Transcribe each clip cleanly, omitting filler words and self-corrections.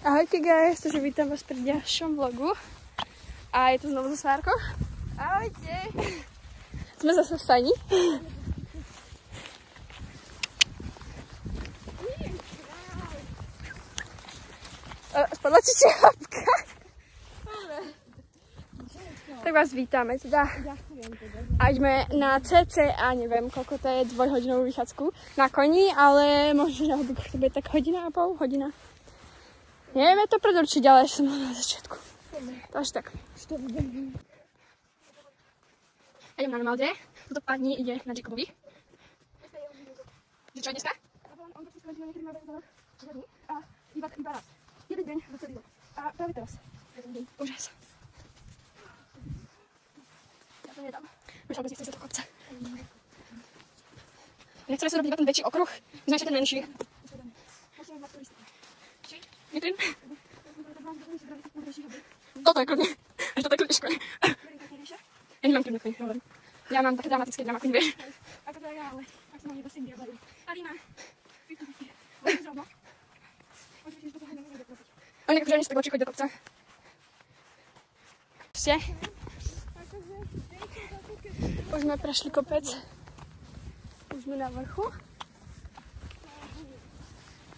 Ahojte guys, takže vítam vás pri ďalšom vlogu. A je to znovu so Svárkou. Ahojte. Sme zase v stani. Spadla ti čiapka. Tak vás vítame teda. A ideme na cca, neviem koľko to je, 2-hodinovú vychádzku na koni, ale možno, že to bude tak hodina a pol, hodina. Nevieme to predurčiť, ale ešte som na začiatku. Takže tak. Idem na Malde. Toto pani ide na Jacobovi. Že čo, dneska? On to skončil niekedy na veľa dní a iba raz. Jeden deň za celý rok. A práve teraz. Úžas. Ja to nedám. Už vôbec nechcem sa do kopca. Nechceme sa robiť iba ten väčší okruh. My sme ešte ten menší. Musíme mať turisty. Či? Netrím? Toto je kľudne. Až toto je kľudne škoda. Ja nemám kľudne koni, hovorím. Ja mám také dramatické drama koni, vieš. Ako to ja, ale ak som mám iba singlia baví. Alina. Môžeš rovno? Môžeš ísť do toho hneď do kopca. Ale akože ani sa tak oči choď do kopca. Ste? Už sme prešli kopec. Už sme na vrchu.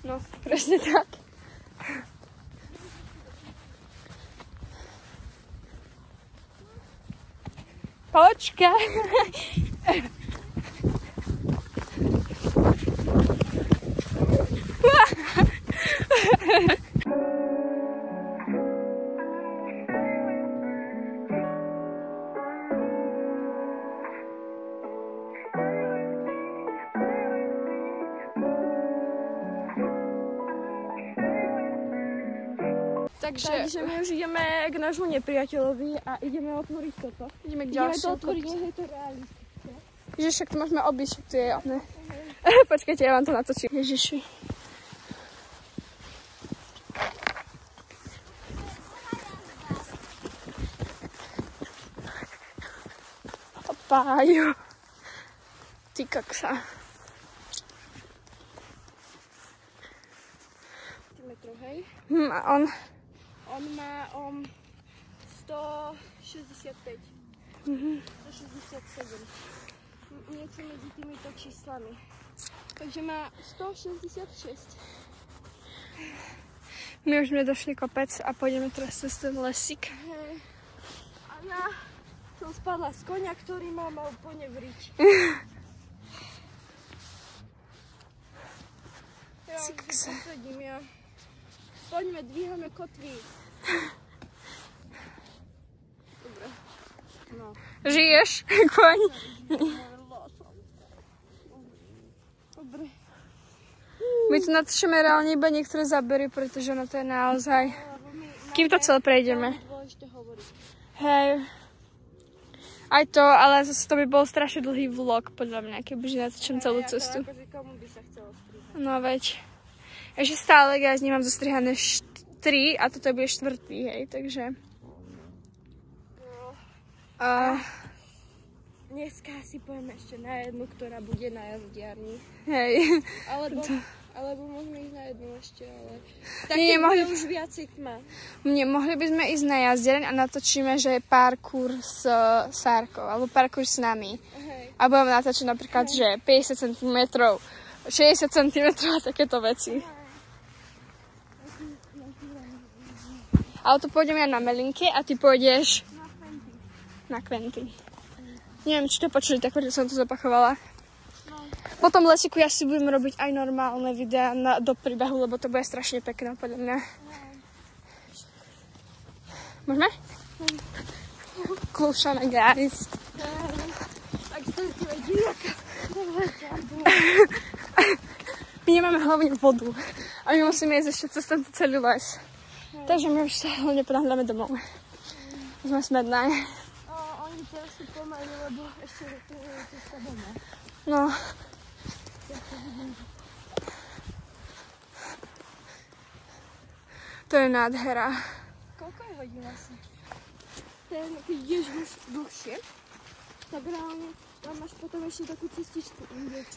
No, presne tak. Počkaj. Takže my už ideme k nášmu nepriateľovi a ideme otvoriť toto. Ideme k ďalšiemu. Ideme to otvoriť, nech je to realistické. Ježiš, však to môžeme obísť, však tu je jasné. Počkajte, ja vám to natočím. Ježiši. Opáju. Ty kaksa. Metrov, hej? A on má 165. 167. Niečo medzi týmito číslami. Takže má 166. My už sme došli kopec a pôjdeme teraz cez ten lesík. Hej. A ja som spadla z konia, ktorý má úplne vriť. Ja už posedím, ja. Poďme, dvíhame kotvy. Dobre. No. Žiješ, koň? Dobre. My tu natočíme reálne iba niektoré zábery, pretože ono to je naozaj... Kým to celé prejdeme. Hej. Aj to, ale zase to by bol strašne dlhý vlog, podľa mňa, kebyže natočím celú cestu. No veď. Ešte stále, ja nemám zostrihané 3 a toto bude 4, hej, takže... Dneska si pojeme ešte na jednu, ktorá bude na jazdiarni. Hej. Alebo môžeme ísť na jednu ešte, ale... Tak je už viacej tma. Mohli by sme ísť na jazdiareň a natočíme, že je parkour s Sárkou, alebo parkour s nami. Hej. A budeme natočiť napríklad, že 50 cm, 60 cm a takéto veci. Ale to pôjdem ja na Melinke a ty pôjdeš na Quenty. Neviem, či to počuli, tak preto som to zopakovala. No. Po tom lesiku ja si budem robiť aj normálne videá do príbehu, lebo to bude strašne pekné podľa mňa. Môžeme? Kľúšané, guys. Tak stretíme diváka. My nemáme hlavne vodu. A my musíme ísť ešte cez tento celý les. Takže my už sa hlavne ponáhľame domov. Sme smedné. Oni teraz sú pomaly, lebo ešte to je cesta doma. No. To je nádhera. Koľko je hodín asi? Keď ideš dlhšie, tak reálne Tam máš potom ešte takú cestičku.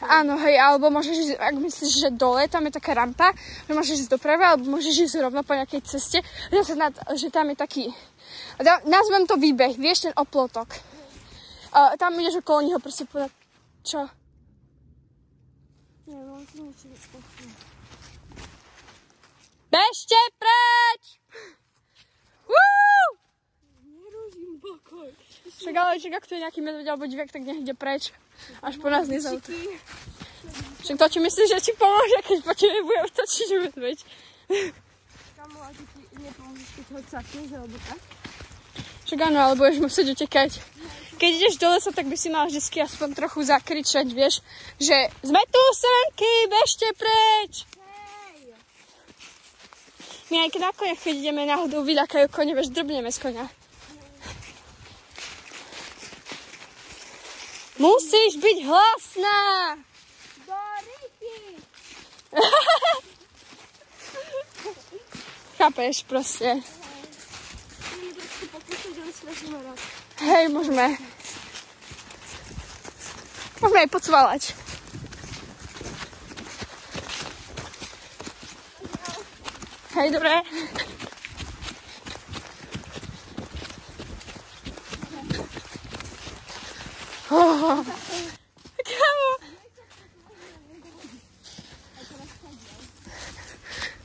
Áno, hej, alebo môžeš ísť, ak myslíš, že dole, tam je taká rampa, že môžeš ísť doprava, alebo môžeš ísť rovno po nejakej ceste, že tam je taký, nazvem to výbeh, vieš, ten oplotok. Tam ideš okolo neho proste povedať, čo? Neviem, si niečo nepočujem. Bežte preč! Nerúžim pokoj. Však ale ak tu je nejaký medveď alebo diviak, tak nech ide preč. Až po nás nezautočí. Však to ti myslíš, že ti pomôže, keď po tebe bude otočiť medveď. Kamo, a ty nepomôžeš, keď ho capneš, alebo tak? Však áno, ale budeš musieť utekať. Keď ideš do lesa, tak by si mal vždycky aspoň trochu zakričať, vieš, že sme tu, srnky, bežte preč. Hej! My aj na koniach, keď ideme náhodou, vyľakajú kone, vieš, drbneme z konia. Musíš byť hlasná! Doriky! Chápeš, proste. Môžeme trošku pokúšať, ale strašne ma rád. Hej, môžeme. Môžeme aj pocvalať. Hej, dobre. Oh. Kámo.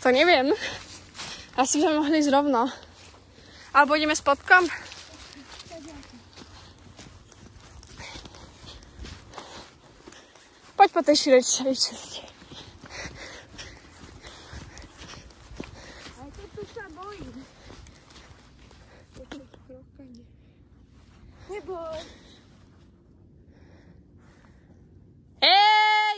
To neviem. Asi by sme mohli ísť rovno. Alebo ideme spodkom? Poď po tej širej ceste. Aj to tu sa bojím. Neboj. Hej!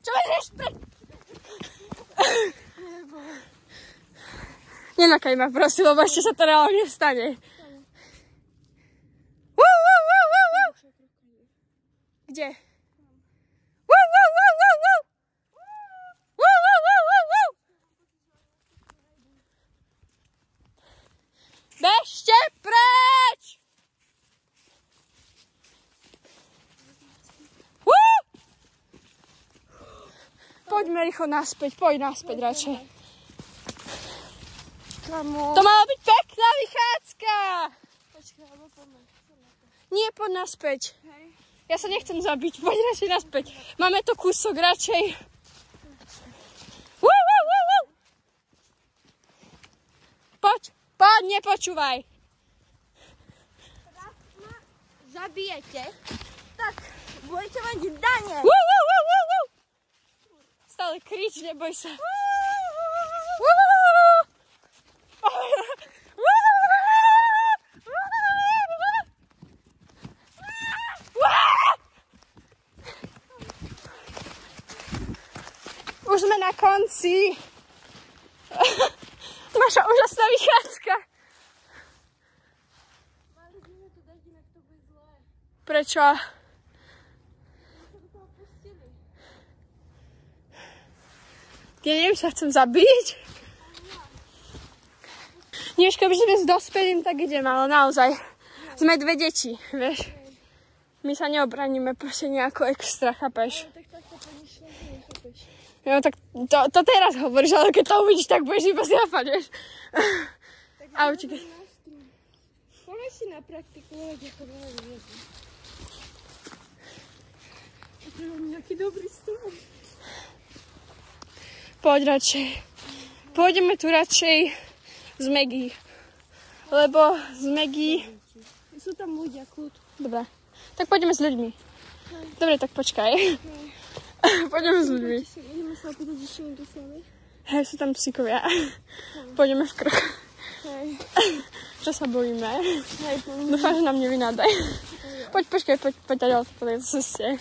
Čo ideš pre... Nenakaj ma, prosím, lebo ešte sa to reálne stane. Kde? Bežte preč! Poďme rýchlo naspäť, poď naspäť radšej. Kamo. To mala byť pekná vychádzka! Počkaj, alebo poďme. Nie, poď naspäť. Hej. Ja sa nechcem zabiť, poď radšej naspäť. Máme to kúsok radšej. Poď, nepočúvaj. Raz ma zabijete, tak budete mať dane. Stále krič, neboj sa. Už sme na konci. Naša úžasná vychádzka. Mali sme tu dať, inak to bude zlé. Prečo? My sa do toho pustili. Ja neviem, sa chcem zabiť. Nie, keby sme s dospelým, tak idem, ale naozaj. Sme dve deti, vieš. My sa neobraníme proste nejako extra, chápeš? Ale tak takto pomyšľam, že nechápeš. No tak to teraz hovoríš, ale keď to uvidíš, tak budeš iba zjafať, vieš. A určite. Poďme si na praktiku, ako veľa viedne. To je nejaký dobrý stôl. Poď radšej. Pôjdeme tu radšej z Megy. Lebo z Megy... Sú tam ľudia, kľud. Dobre. Tak pôjdeme s ľuďmi. Dobre, tak počkaj. Pôjdeme s ľuďmi. Ideme sa opýtať, že čo im tu sami. Hej, sú tam psíkovia. Pôjdeme v krok. Hej. Čo sa bojíme? Hej, poďme. Dúfam, že nám nevynádaj. Poď, počkaj, poď ďalej po tej ceste.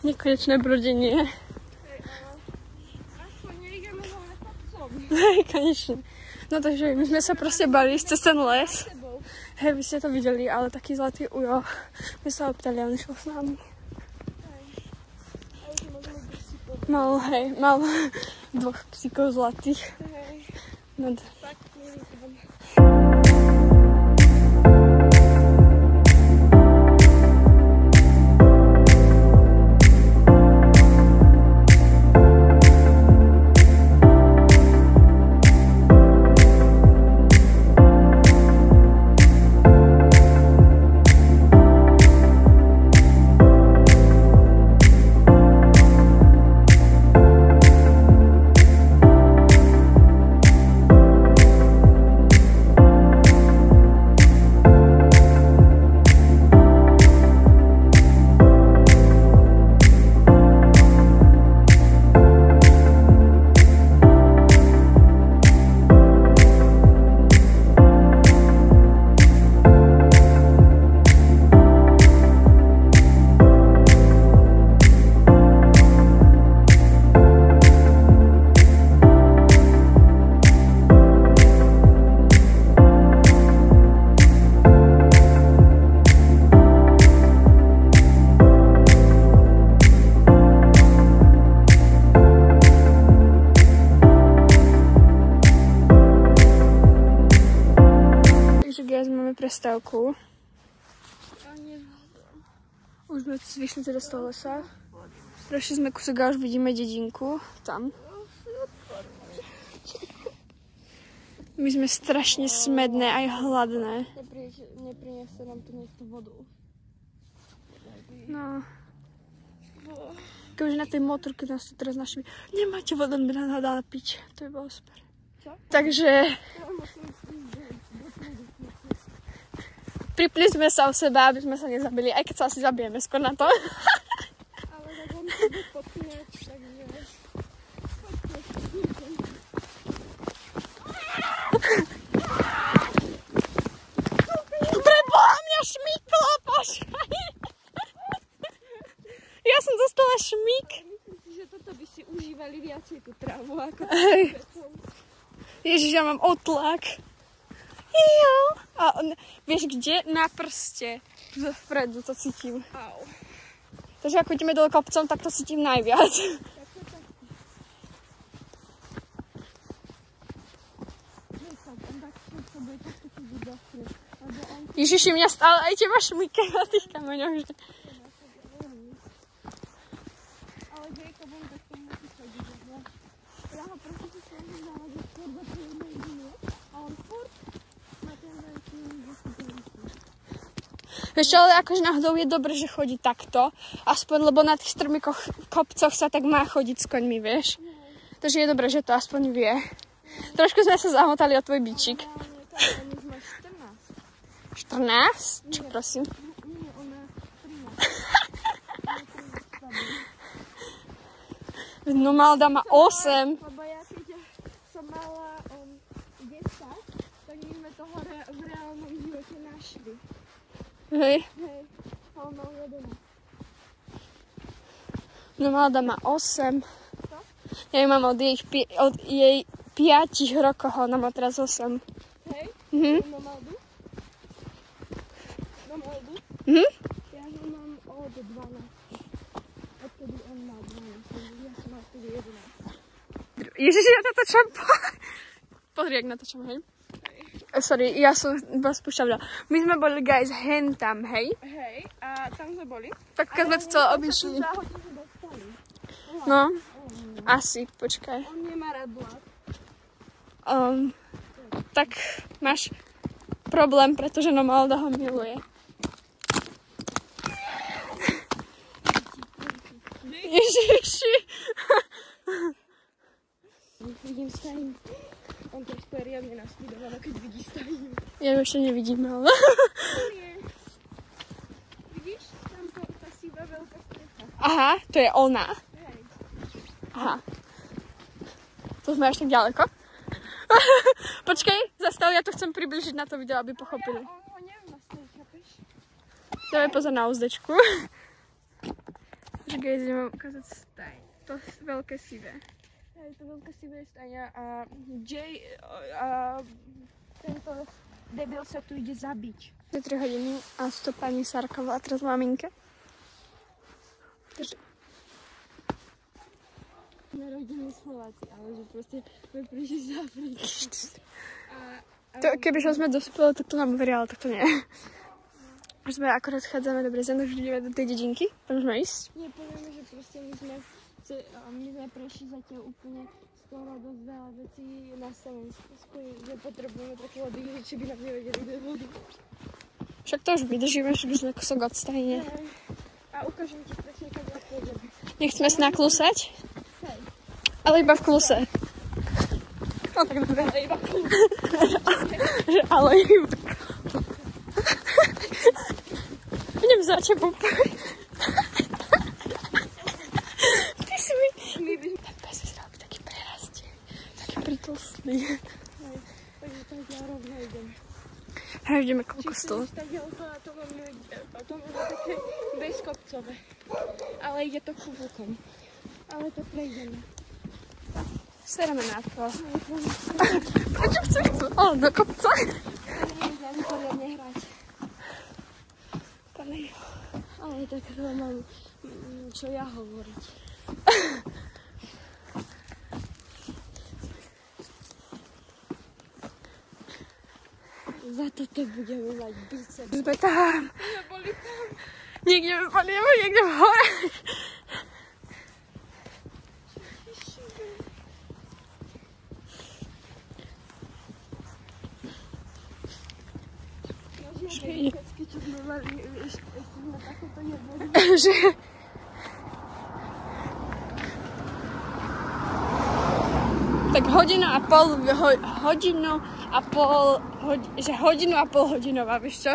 Nekonečné brodenie. Aspoň nejdeme hlavne kopcom. Hej, konečne. No takže my sme sa proste bali cez ten les. Hej, vy ste to videli, ale taký zlatý ujo. My sa opýtali a on išiel s nami. Mal 2 psíkov zlatých. No, máme prestávku. Už sme vyšli teda z toho lesa. Prešli sme kúsok a už vidíme dedinku. Tam. My sme strašne smedné aj hladné. Nepriniesie nám tu niekto vodu. No. Keďže na tej motorke nás tu teraz našli. Nemáte vodu, by nám dala piť. To by bolo super. Čo? Takže pripli sme sa o seba, aby sme sa nezabili, aj keď sa asi zabijeme skôr na to. Ale tak on sa bude potňať, takže... Preboha, mňa šmyklo, počkaj. Ja som dostala šmyk. Myslím si, že toto by si užívali viacej tú trávu ako Hej. Ježiš, ja mám otlak. Jo. A vieš kde? Na prste. Vpredu to cítim. Au. Takže ako ideme dole kopcom, tak to cítim najviac. Ježiši, mňa stále aj teba šmykajú na tých kameňoch. Ale Jacobom tak to musí chodiť. Ja ho prosím si snažím záležiť skôr za to jedno jedine. A on furt na ten venčín Vieš čo, ale akože náhodou je dobré, že chodí takto. Aspoň, lebo na tých strmých kopcoch sa tak má chodiť s koňmi, vieš. Takže je dobré, že to aspoň vie. Trošku sme sa zamotali o tvoj bičík. My sme 14. 14? Čo prosím? Nie, ona 13. No Malda má 8. Lebo ja keď som mala 10, tak my sme toho v reálnom živote našli. Hej. Hej, a on mal 11. No Malda má 8. Ja ju mám od jej 5 rokov, ona má teraz 8. Hej? Mhm. No Maldu? No Maldu? Mhm. Ja ho mám od 12. Odkedy on mal 12. Ja som mal vtedy 11. Ježiši, ja natáčam. Pozri, jak natáčam, hej. Sorry, ja som vás spúšťala. My sme boli, guys, hen tam, hej? Hej, a tam sme boli. Tak keď sme to celé obišli. No, asi, počkaj. On nemá rád blát. Tak máš problém, pretože Malda ho miluje. Ježiši. Vidím stajím. On to je riadne nasledované, keď vidí stajím. Ja ju ešte nevidím, ale... Vidíš? Tam tá síva veľká strecha. Aha, to je ona. Hej. Aha. To sme až tak ďaleko. Počkej, zastav, ja to chcem približiť na to video, aby pochopili. On ho neviem nasledť, chápeš? Dávaj pozor na úzdečku. že keď ideme ukázať staj. To veľké sivé. Je to veľké sivé stania a Jay a tento debil sa tu ide zabiť. Je 3 hodiny a sú to pani Sarková, teraz maminke. Takže... Narodení Slováci, ale že proste my prišli z Afriky. To, kebyže sme dospeli, tak to nám veria, ale tak to nie. Už sme akorát chádzame do Brezena, už ideme do tej dedinky, môžeme ísť. Nie, povieme, že proste my sme prešli zatiaľ úplne skoro dosť veľa vecí na Slovensku, že potrebujeme taký oddych, že či by nám nevedeli do vody. Však to už vydržíme, že by sme kusok odstajne. A ukážem ti presne, kam ja pôjdem. Nechceme sa naklusať? Hej. Ale iba v kluse. No tak dobre. Ale iba v kluse. Ale iba. Idem za tebou. Ty si mi... Tak bez si zrobiť taký prerastie. Taký pritlstný. Takže tak ja rovno idem. Hej, ideme koľko stôl. To máme také bezkopcové. Ale ide to kúvkom. Ale to prejdeme. Sereme na to. Prečo chceš to? O, do kopca. Neviem poriadne hrať. Ale tak to mám čo ja hovoriť. Za toto budeme mať biceps. Sme tam. My boli tam. Niekde vypadneme, niekde v hore. Keď sme mali, ešte sme takéto neboli. Že... Tak hodinu a pol hodinová, vieš čo?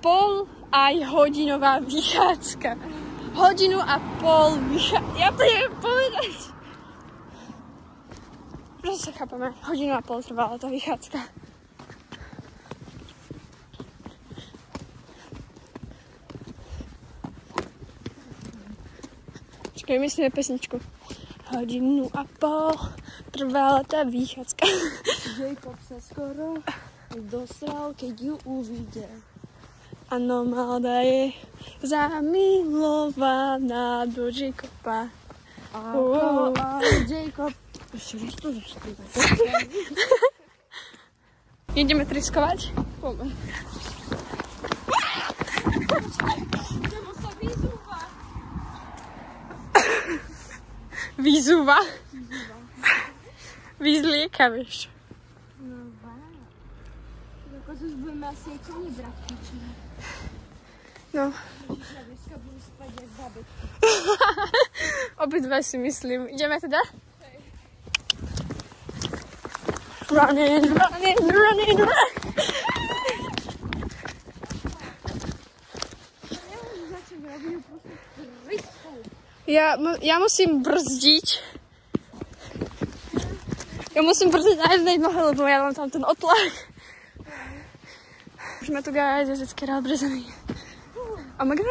Pol aj hodinová vychádzka. Hodinu a pol vychádzka. Ja to neviem povedať. Proste sa chápame. Hodinu a pol trvala tá vychádzka. Čakaj, myslíme pesničku. Hodinu a pol trvala tá vychádzka. Jacob sa skoro dosral, keď ju uvidel. Ano, mladá je zamilovaná do Jacoba. A Jacob... Ešte raz to zaspívať. Ideme triskovať? Poďme. Lebo sa vyzúva. Vyzúva? Vyzlieka, vieš. No wow. Dokonca už budeme asi aj koni brať pične. No. Ježiša, dneska budú spať jak babetky. Obidve si myslím. Ideme teda? Hej. Running, running, running, running. Nemôžu začať robiť proste tryskou. Ja musím brzdiť. Ja musím brzdiť na jednej nohe, lebo ja mám tam ten otlak. Už ma tu gáť, že vždycky rád brezený. Oh my god.